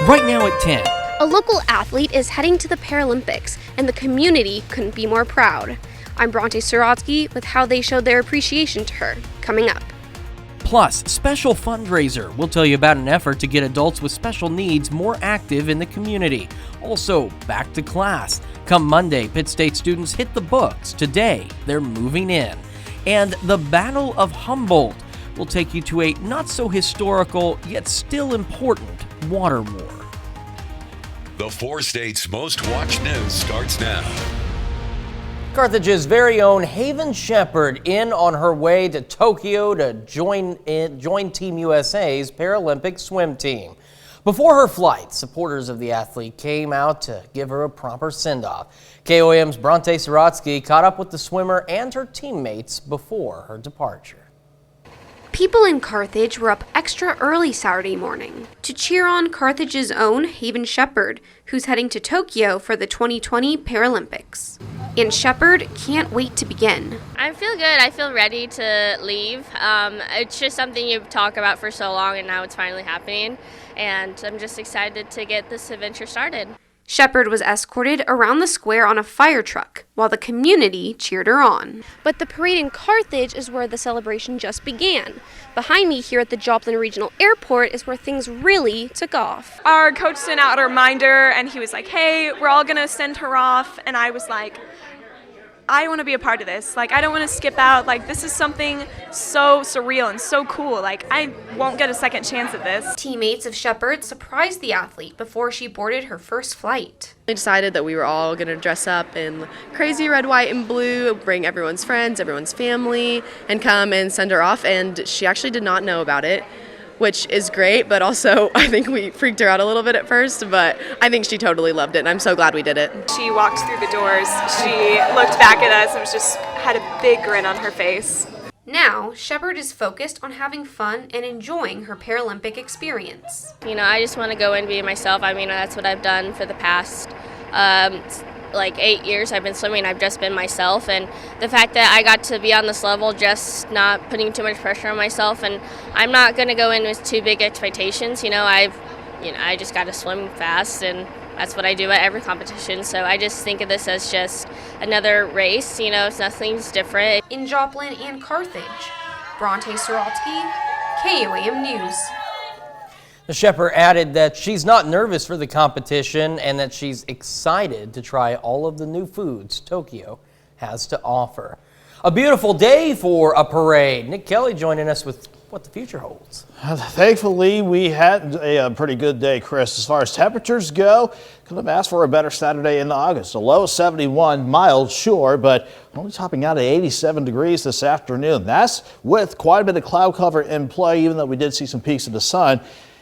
right now at 10. A local athlete is heading to the Paralympics, and the community couldn't be more proud. I'm Bronte Sorotsky with how they showed their appreciation to her, coming up. Plus, special fundraiser. We'll tell you about an effort to get adults with special needs more active in the community. Also, back to class. Come Monday, Pitt State students hit the books. Today, they're moving in. And the Battle of Humboldt will take you to a not-so-historical, yet still important water war. The 4 states' most watched news starts now. Carthage's very own Haven Shepherd in on her way to Tokyo to join Team USA's Paralympic swim team. Before her flight, supporters of the athlete came out to give her a proper send-off. KOAM's Bronte Sorotsky caught up with the swimmer and her teammates before her departure. People in Carthage were up extra early Saturday morning to cheer on Carthage's own Haven Shepherd, who's heading to Tokyo for the 2020 Paralympics. And Shepherd can't wait to begin. I feel good. I feel ready to leave. It's just something you talk about for so long, and now it's finally happening. And I'm just excited to get this adventure started. Shepherd was escorted around the square on a fire truck while the community cheered her on. But the parade in Carthage is where the celebration just began. Behind me here at the Joplin Regional Airport is where things really took off. Our coach sent out a reminder and he was like, hey, we're all gonna send her off. And I was like, I want to be a part of this. Like, I don't want to skip out. Like, this is something so surreal and so cool. Like, I won't get a second chance at this. Teammates of Shepherd surprised the athlete before she boarded her first flight. We decided that we were all going to dress up in crazy red, white, and blue, bring everyone's friends, everyone's family, and come and send her off. And she actually did not know about it, which is great, but also I think we freaked her out a little bit at first, but I think she totally loved it, and I'm so glad we did it. She walked through the doors, she looked back at us and had a big grin on her face. Now, Shepherd is focused on having fun and enjoying her Paralympic experience. You know, I just want to go and be myself. I mean, that's what I've done for the past 8 years I've been swimming. I've just been myself, and the fact that I got to be on this level, just not putting too much pressure on myself, and I'm not going to go in with too big expectations. I just got to swim fast, and that's what I do at every competition. So I just think of this as just another race. Nothing's different. In Joplin and Carthage, Bronte Sorotsky, KOAM News. The Shepherd added that she's not nervous for the competition and that she's excited to try all of the new foods Tokyo has to offer. A beautiful day for a parade. Nick Kelly joining us with what the future holds. Thankfully, we had a pretty good day, Chris. As far as temperatures go, could have asked for a better Saturday in August. A low of 71, mild, sure, but only topping out at 87 degrees this afternoon. That's with quite a bit of cloud cover in play, even though we did see some peaks of the sun.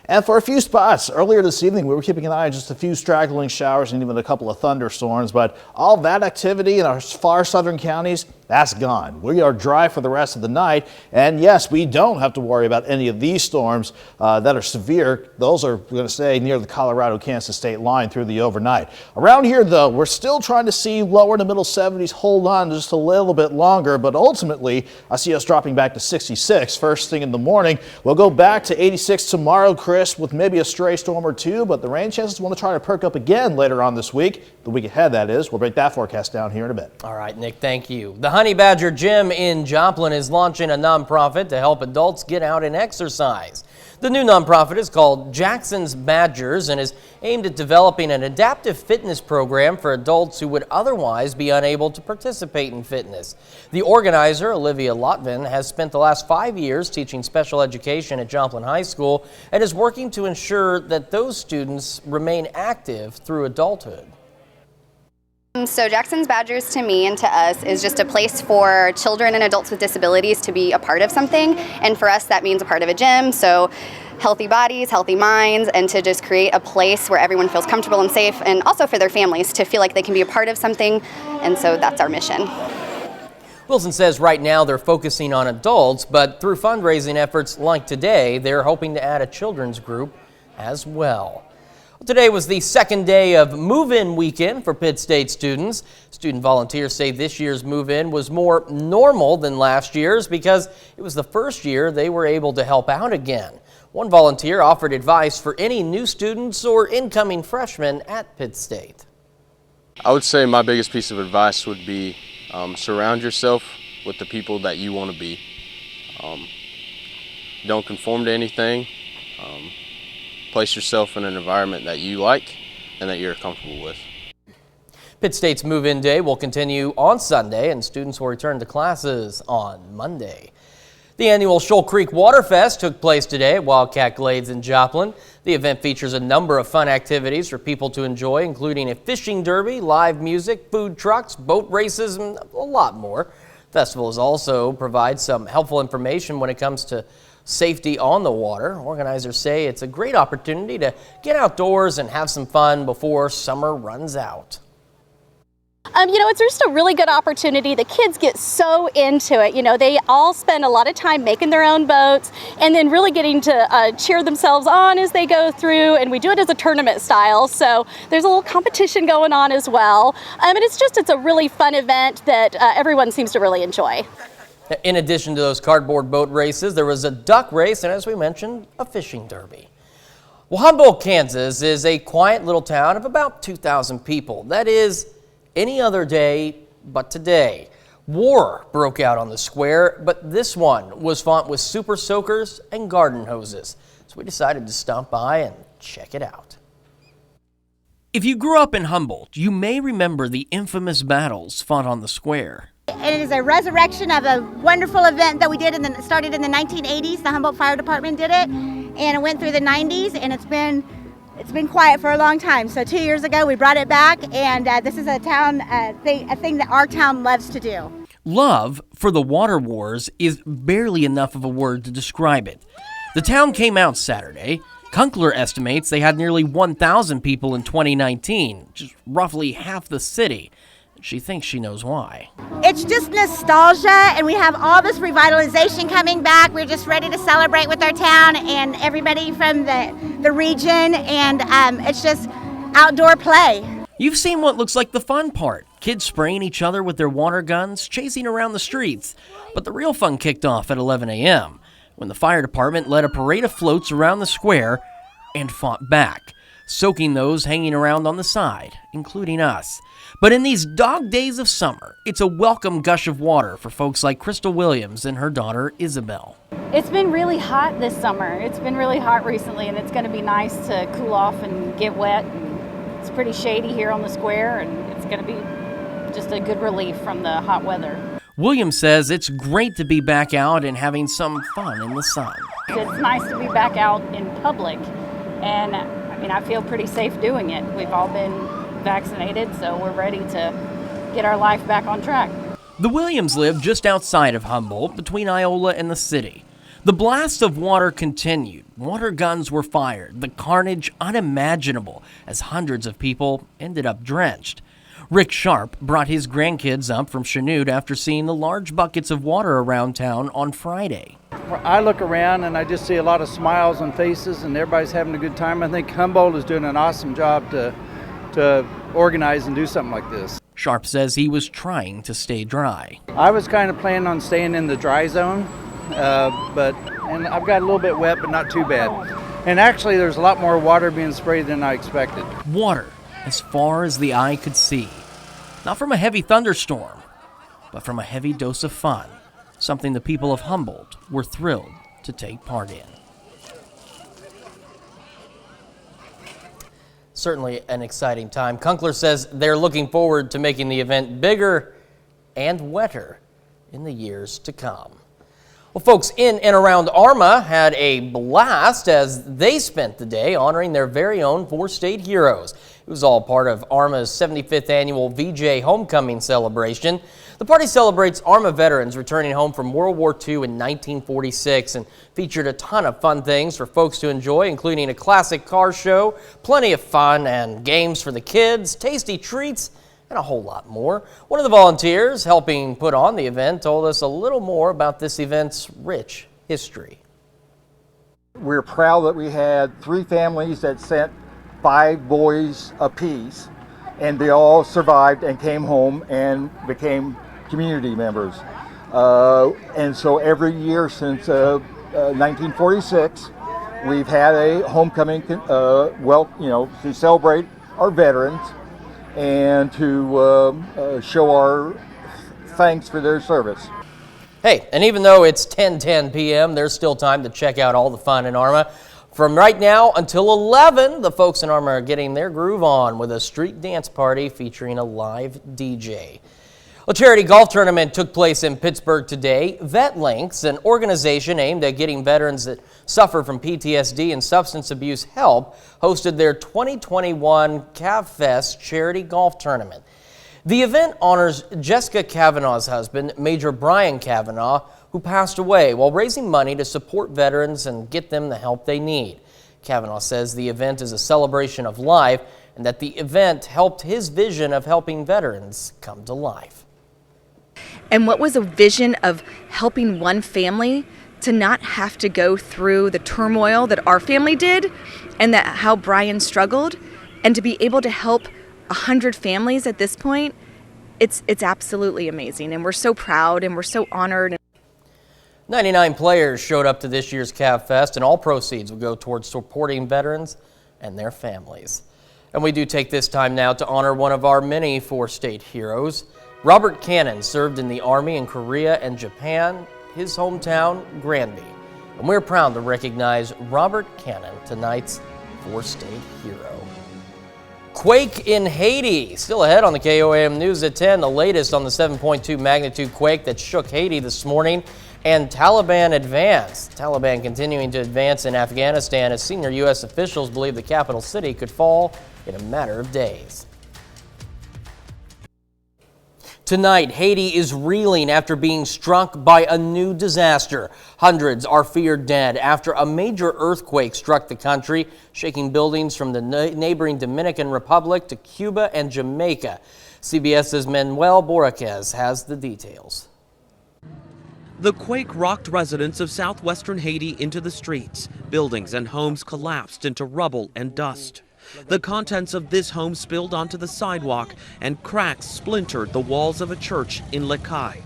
And for a few spots earlier this evening, we were keeping an eye on just a few straggling showers and even a couple of thunderstorms. But all that activity in our far southern counties, that's gone. We are dry for the rest of the night. And yes, we don't have to worry about any of these storms that are severe. Those are going to stay near the Colorado-Kansas state line through the overnight. Around here, though, we're still trying to see lower to middle 70s hold on just a little bit longer. But ultimately, I see us dropping back to 66 first thing in the morning. We'll go back to 86 tomorrow, Chris, with maybe a stray storm or two. But the rain chances want to try to perk up again later on this week. The week ahead, that is. We'll break that forecast down here in a bit. All right, Nick, thank you. The Honey Badger Gym in Joplin is launching a nonprofit to help adults get out and exercise. The new nonprofit is called Jackson's Badgers and is aimed at developing an adaptive fitness program for adults who would otherwise be unable to participate in fitness. The organizer, Olivia Lotvin, has spent the last 5 years teaching special education at Joplin High School and is working to ensure that those students remain active through adulthood. So Jackson's Badgers to me and to us is just a place for children and adults with disabilities to be a part of something, and for us that means a part of a gym, so healthy bodies, healthy minds, and to just create a place where everyone feels comfortable and safe, and also for their families to feel like they can be a part of something, and so that's our mission. Wilson says right now they're focusing on adults, but through fundraising efforts like today, they're hoping to add a children's group as well. Today was the second day of move-in weekend for Pitt State students. Student volunteers say this year's move-in was more normal than last year's because it was the first year they were able to help out again. One volunteer offered advice for any new students or incoming freshmen at Pitt State. I would say my biggest piece of advice would be surround yourself with the people that you want to be. Don't conform to anything. Place yourself in an environment that you like and that you're comfortable with. Pitt State's move-in day will continue on Sunday, and students will return to classes on Monday. The annual Shoal Creek Waterfest took place today at Wildcat Glades in Joplin. The event features a number of fun activities for people to enjoy, including a fishing derby, live music, food trucks, boat races, and a lot more. The festival also provides some helpful information when it comes to safety on the water. Organizers say it's a great opportunity to get outdoors and have some fun before summer runs out. It's just a really good opportunity. The kids get so into it. They all spend a lot of time making their own boats and then really getting to cheer themselves on as they go through. And we do it as a tournament style. So there's a little competition going on as well. And it's a really fun event that everyone seems to really enjoy. In addition to those cardboard boat races, there was a duck race and, as we mentioned, a fishing derby. Well, Humboldt, Kansas is a quiet little town of about 2,000 people. That is any other day but today. War broke out on the square, but this one was fought with super soakers and garden hoses. So we decided to stop by and check it out. If you grew up in Humboldt, you may remember the infamous battles fought on the square. It is a resurrection of a wonderful event that we did started in the 1980s. The Humboldt Fire Department did it, and it went through the 90s, and it's been quiet for a long time. So 2 years ago we brought it back, and this is a thing that our town loves to do. Love for the water wars is barely enough of a word to describe it. The town came out Saturday. Kunkler estimates they had nearly 1,000 people in 2019, which is roughly half the city. She thinks she knows why. It's just nostalgia, and we have all this revitalization coming back. We're just ready to celebrate with our town and everybody from the region, and it's just outdoor play. You've seen what looks like the fun part. Kids spraying each other with their water guns, chasing around the streets. But the real fun kicked off at 11 a.m. when the fire department led a parade of floats around the square and fought back, soaking those hanging around on the side, including us. But in these dog days of summer, it's a welcome gush of water for folks like Crystal Williams and her daughter Isabel. It's been really hot this summer. It's been really hot recently, and it's going to be nice to cool off and get wet. And it's pretty shady here on the square, and it's going to be just a good relief from the hot weather. Williams says it's great to be back out and having some fun in the sun. It's nice to be back out in public, and I feel pretty safe doing it. We've all been vaccinated, so we're ready to get our life back on track. The Williams live just outside of Humboldt, between Iola and the city. The blasts of water continued. Water guns were fired. The carnage unimaginable as hundreds of people ended up drenched. Rick Sharp brought his grandkids up from Chanute after seeing the large buckets of water around town on Friday. I look around and I just see a lot of smiles on faces and everybody's having a good time. I think Humboldt is doing an awesome job to organize and do something like this. Sharp says he was trying to stay dry. I was kind of planning on staying in the dry zone, and I've got a little bit wet, but not too bad. And actually, there's a lot more water being sprayed than I expected. Water as far as the eye could see. Not from a heavy thunderstorm, but from a heavy dose of fun. Something the people of Humboldt were thrilled to take part in. Certainly an exciting time. Kunkler says they're looking forward to making the event bigger and wetter in the years to come. Well, folks in and around Arma had a blast as they spent the day honoring their very own four-state heroes. It was all part of Arma's 75th annual VJ Homecoming celebration. The party celebrates Arma veterans returning home from World War II in 1946 and featured a ton of fun things for folks to enjoy, including a classic car show, plenty of fun and games for the kids, tasty treats, and a whole lot more. One of the volunteers helping put on the event told us a little more about this event's rich history. We're proud that we had 3 families that sent 5 boys apiece, and they all survived and came home and became community members. And so every year since 1946, we've had a homecoming, to celebrate our veterans and to show our thanks for their service. Hey, and even though it's 10:10 p.m., there's still time to check out all the fun in Arma. From right now until 11, the folks in Arma are getting their groove on with a street dance party featuring a live DJ. A charity golf tournament took place in Pittsburgh today. VetLinks, an organization aimed at getting veterans that suffer from PTSD and substance abuse help, hosted their 2021 CavFest charity golf tournament. The event honors Jessica Kavanaugh's husband, Major Brian Kavanaugh, who passed away, while raising money to support veterans and get them the help they need. Kavanaugh says the event is a celebration of life and that the event helped his vision of helping veterans come to life. And what was a vision of helping one family to not have to go through the turmoil that our family did and that how Brian struggled, and to be able to help 100 families at this point, it's absolutely amazing. And we're so proud and we're so honored. 99 players showed up to this year's CavFest, and all proceeds will go towards supporting veterans and their families. And we do take this time now to honor one of our many four-state heroes. Robert Cannon served in the Army in Korea and Japan, his hometown, Granby. And we're proud to recognize Robert Cannon, tonight's four-state hero. Quake in Haiti. Still ahead on the KOAM News at 10, the latest on the 7.2 magnitude quake that shook Haiti this morning. And Taliban advance. Taliban continuing to advance in Afghanistan as senior U.S. officials believe the capital city could fall in a matter of days. Tonight, Haiti is reeling after being struck by a new disaster. Hundreds are feared dead after a major earthquake struck the country, shaking buildings from the neighboring Dominican Republic to Cuba and Jamaica. CBS's Manuel Borraquez has the details. The quake rocked residents of southwestern Haiti into the streets. Buildings and homes collapsed into rubble and dust. The contents of this home spilled onto the sidewalk, and cracks splintered the walls of a church in Le Cai.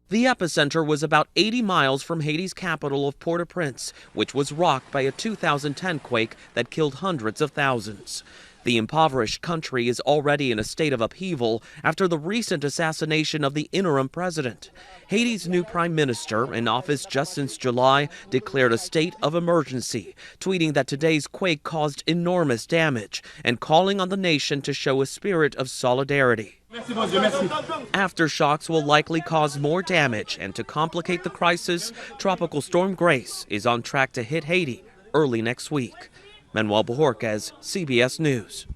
The epicenter was about 80 miles from Haiti's capital of Port-au-Prince, which was rocked by a 2010 quake that killed hundreds of thousands. The impoverished country is already in a state of upheaval after the recent assassination of the interim president. Haiti's new prime minister, in office just since July, declared a state of emergency, tweeting that today's quake caused enormous damage and calling on the nation to show a spirit of solidarity. Aftershocks will likely cause more damage, and to complicate the crisis, Tropical Storm Grace is on track to hit Haiti early next week. Manuel Borraquez, CBS News.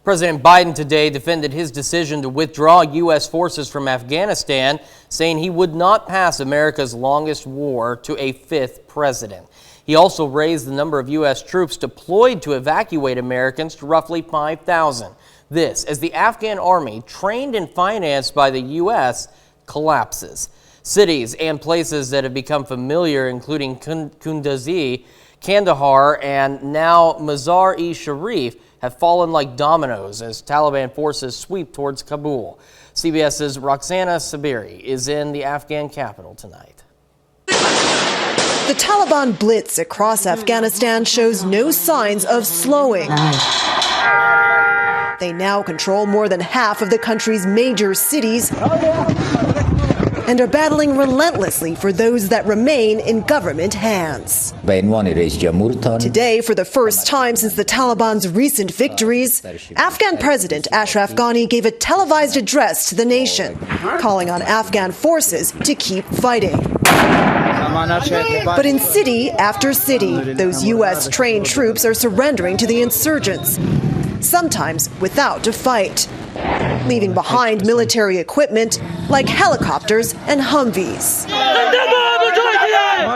President Biden today defended his decision to withdraw U.S. forces from Afghanistan, saying he would not pass America's longest war to a fifth president. He also raised the number of U.S. troops deployed to evacuate Americans to roughly 5,000. This as the Afghan army, trained and financed by the U.S., collapses. Cities and places that have become familiar, including Kunduz, Kandahar, and now Mazar-e-Sharif, have fallen like dominoes as Taliban forces sweep towards Kabul. CBS's Roxana Sabiri is in the Afghan capital tonight. The Taliban blitz across Afghanistan shows no signs of slowing. They now control more than half of the country's major cities and are battling relentlessly for those that remain in government hands. Today, for the first time since the Taliban's recent victories, Afghan President Ashraf Ghani gave a televised address to the nation, calling on Afghan forces to keep fighting. But in city after city, those U.S. trained troops are surrendering to the insurgents, sometimes without a fight, leaving behind military equipment like helicopters and Humvees.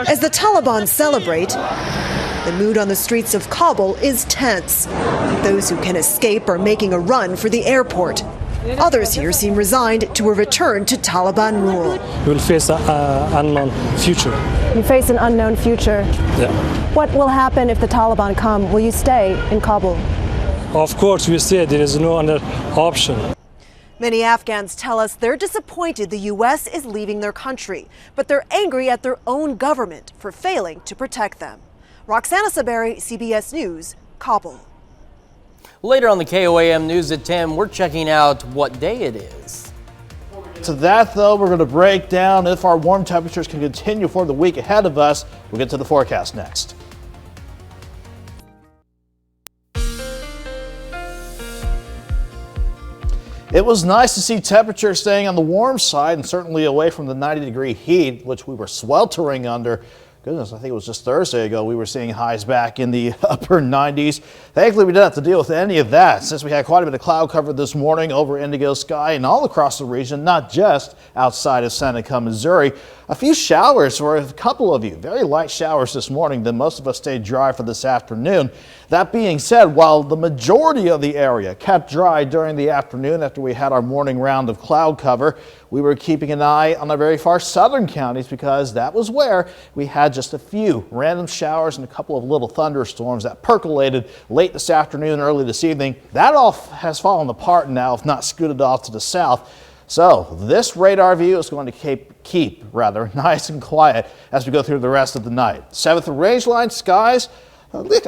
As the Taliban celebrate, the mood on the streets of Kabul is tense. Those who can escape are making a run for the airport. Others here seem resigned to a return to Taliban rule. We will face an unknown future. You face an unknown future. Yeah. What will happen if the Taliban come? Will you stay in Kabul? Of course, we say there is no other option. Many Afghans tell us they're disappointed the U.S. is leaving their country, but they're angry at their own government for failing to protect them. Roxana Saberi, CBS News, Kabul. Later on the KOAM News at 10, we're checking out what day it is. To that, though, we're going to break down if our warm temperatures can continue for the week ahead of us. We'll get to the forecast next. It was nice to see temperatures staying on the warm side and certainly away from the 90-degree heat, which we were sweltering under. Goodness, I think it was just Thursday ago we were seeing highs back in the upper 90s. Thankfully, we didn't have to deal with any of that since we had quite a bit of cloud cover this morning over Indigo Sky and all across the region, not just outside of Seneca, Missouri. A few showers for a couple of you. Very light showers this morning, then most of us stayed dry for this afternoon. That being said, while the majority of the area kept dry during the afternoon after we had our morning round of cloud cover, we were keeping an eye on the very far southern counties because that was where we had just a few random showers and a couple of little thunderstorms that percolated late this afternoon, early this evening. That all has fallen apart now, if not scooted off to the south. So this radar view is going to keep nice and quiet as we go through the rest of the night. 7th range line skies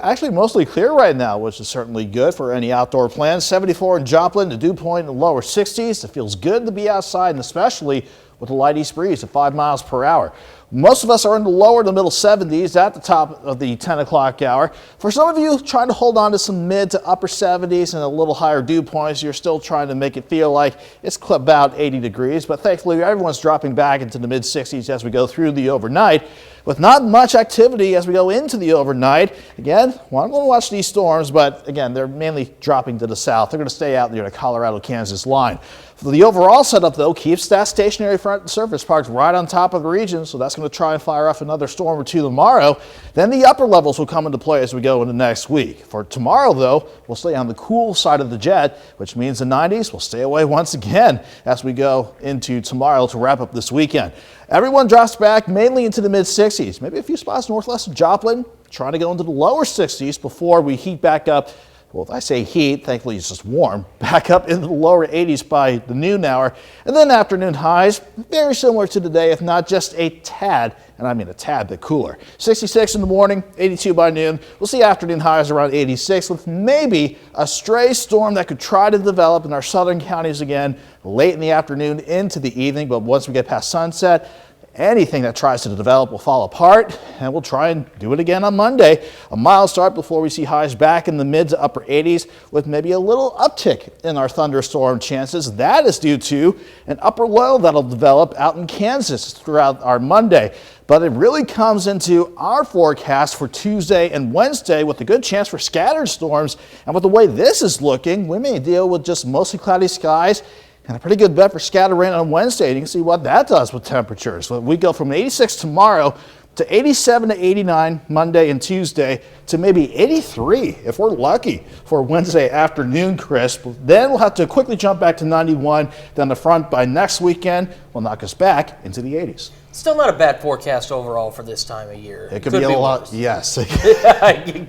actually mostly clear right now, which is certainly good for any outdoor plans. 74 in Joplin, the dew point in the lower 60s. It feels good to be outside, and especially with a light east breeze at 5 miles per hour. Most of us are in the lower to middle 70s at the top of the 10 o'clock hour. For some of you trying to hold on to some mid to upper 70s and a little higher dew points, you're still trying to make it feel like it's about 80 degrees, but thankfully everyone's dropping back into the mid 60s as we go through the overnight. With not much activity as we go into the overnight. Again, well, I'm going to watch these storms, but again, they're mainly dropping to the south. They're going to stay out near the Colorado-Kansas line. For the overall setup, though, keeps that stationary front surface parked right on top of the region, so that's going to try and fire off another storm or two tomorrow. Then the upper levels will come into play as we go into next week. For tomorrow, though, we'll stay on the cool side of the jet, which means the 90s will stay away once again as we go into tomorrow to wrap up this weekend. Everyone drops back mainly into the mid 60s, maybe a few spots northwest of Joplin, trying to go into the lower 60s before we heat back up. Well, if I say heat, thankfully it's just warm, back up into the lower 80s by the noon hour. And then afternoon highs, very similar to today, if not just a tad, and I mean a tad bit cooler. 66 in the morning, 82 by noon. We'll see afternoon highs around 86 with maybe a stray storm that could try to develop in our southern counties again late in the afternoon into the evening. But once we get past sunset, anything that tries to develop will fall apart, and we'll try and do it again on Monday. A mild start before we see highs back in the mid to upper 80s with maybe a little uptick in our thunderstorm chances. That is due to an upper low that'll develop out in Kansas throughout our Monday. But it really comes into our forecast for Tuesday and Wednesday with a good chance for scattered storms. And with the way this is looking, we may deal with just mostly cloudy skies and a pretty good bet for scattered rain on Wednesday. And you can see what that does with temperatures. We go from 86 tomorrow to 87 to 89 Monday and Tuesday to maybe 83 if we're lucky for Wednesday afternoon crisp. Then we'll have to quickly jump back to 91 down the front by next weekend. Will knock us back into the 80s. Still not a bad forecast overall for this time of year. It could be a lot. Yes.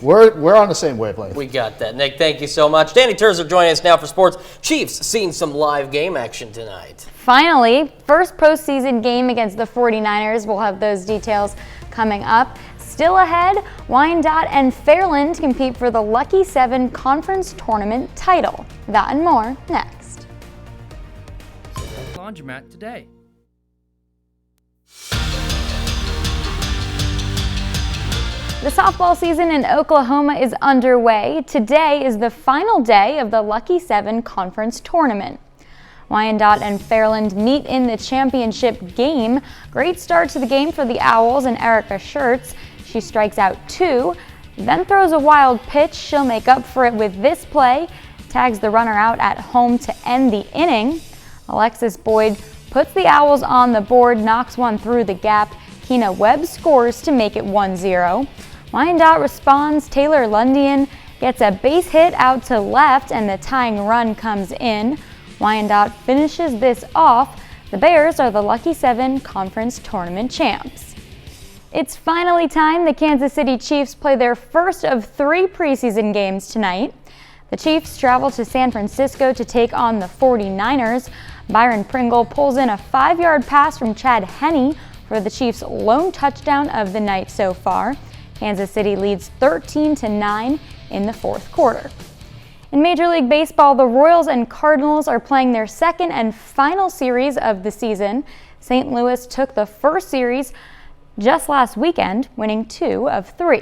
We're on the same wavelength. We got that. Nick, thank you so much. Danny Terzer joining us now for sports. Chiefs seeing some live game action tonight. Finally, first postseason game against the 49ers. We'll have those details coming up. Still ahead, Wyandotte and Fairland compete for the Lucky 7 Conference Tournament title. That and more next. Laundromat today. The softball season in Oklahoma is underway. Today is the final day of the Lucky 7 Conference Tournament. Wyandotte and Fairland meet in the championship game. Great start to the game for the Owls and Erica Schertz. She strikes out 2, then throws a wild pitch. She'll make up for it with this play. Tags the runner out at home to end the inning. Alexis Boyd puts the Owls on the board, knocks one through the gap. Kina Webb scores to make it 1-0. Wyandotte responds. Taylor Lundian gets a base hit out to left, and the tying run comes in. Wyandotte finishes this off. The Bears are the Lucky 7 Conference Tournament champs. It's finally time. The Kansas City Chiefs play their first of 3 preseason games tonight. The Chiefs travel to San Francisco to take on the 49ers. Byron Pringle pulls in a 5-yard pass from Chad Henne for the Chiefs' lone touchdown of the night so far. Kansas City leads 13-9 in the fourth quarter. In Major League Baseball, the Royals and Cardinals are playing their second and final series of the season. St. Louis took the first series just last weekend, winning 2 of 3.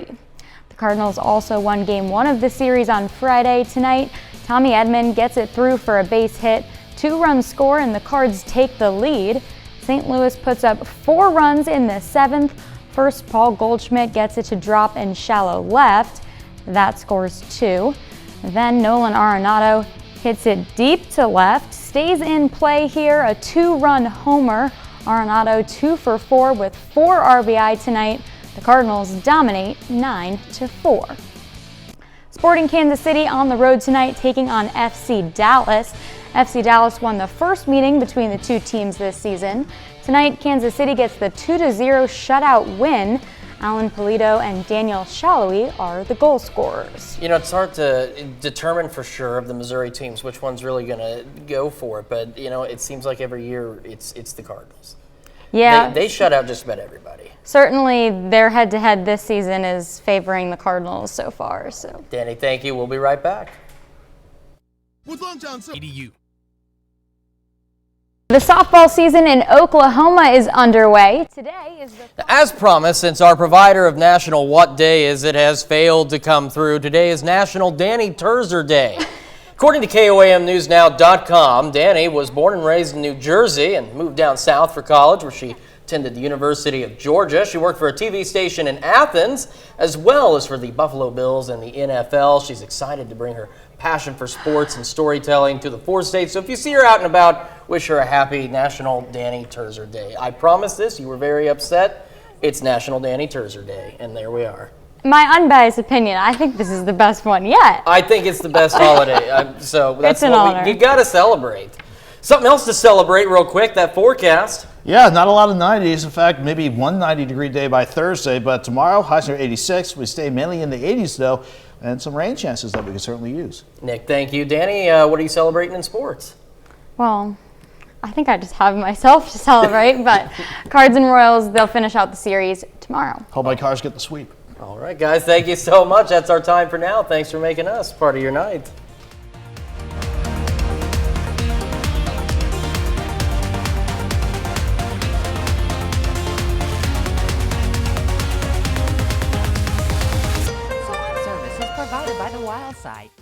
The Cardinals also won Game 1 of the series on Friday. Tonight, Tommy Edman gets it through for a base hit, 2-run score, and the Cards take the lead. St. Louis puts up 4 runs in the 7th. First, Paul Goldschmidt gets it to drop in shallow left. That scores 2. Then Nolan Arenado hits it deep to left, stays in play here, a 2-run homer. Arenado 2 for 4 with 4 RBI tonight. The Cardinals dominate 9-4. Sporting Kansas City on the road tonight, taking on FC Dallas. FC Dallas won the first meeting between the two teams this season. Tonight, Kansas City gets the 2-0 shutout win. Alan Polito and Daniel Shallowy are the goal scorers. You know, it's hard to determine for sure of the Missouri teams which one's really going to go for it, but, you know, it seems like every year it's the Cardinals. Yeah. They shut out just about everybody. Certainly, their head-to-head this season is favoring the Cardinals so far. So, Danny, thank you. We'll be right back. The softball season in Oklahoma is underway. Today is As promised, since our provider of National What Day Is It has failed to come through, today is National Danny Terzer Day. According to KOAMNewsNow.com, Danny was born and raised in New Jersey and moved down south for college, where she attended the University of Georgia. She worked for a TV station in Athens, as well as for the Buffalo Bills and the NFL. She's excited to bring her passion for sports and storytelling to the 4 states. So if you see her out and about, wish her a happy National Danny Terzer Day. I promise this, you were very upset. It's National Danny Terzer Day, and there we are. my unbiased opinion. I think this is the best one yet. I think it's the best holiday. So that's It's an what honor. you got to celebrate. Something else to celebrate real quick, that forecast. Yeah, not a lot of 90s. In fact, maybe one 90-degree day by Thursday, but tomorrow, highs are 86. We stay mainly in the 80s, though, and some rain chances that we can certainly use. Nick, thank you. Danny, what are you celebrating in sports? Well, I think I just have myself to celebrate, but Cards and Royals, they'll finish out the series tomorrow. Hope my Cars get the sweep. All right, guys, thank you so much. That's our time for now. Thanks for making us part of your night. Service is provided by the Wild Side.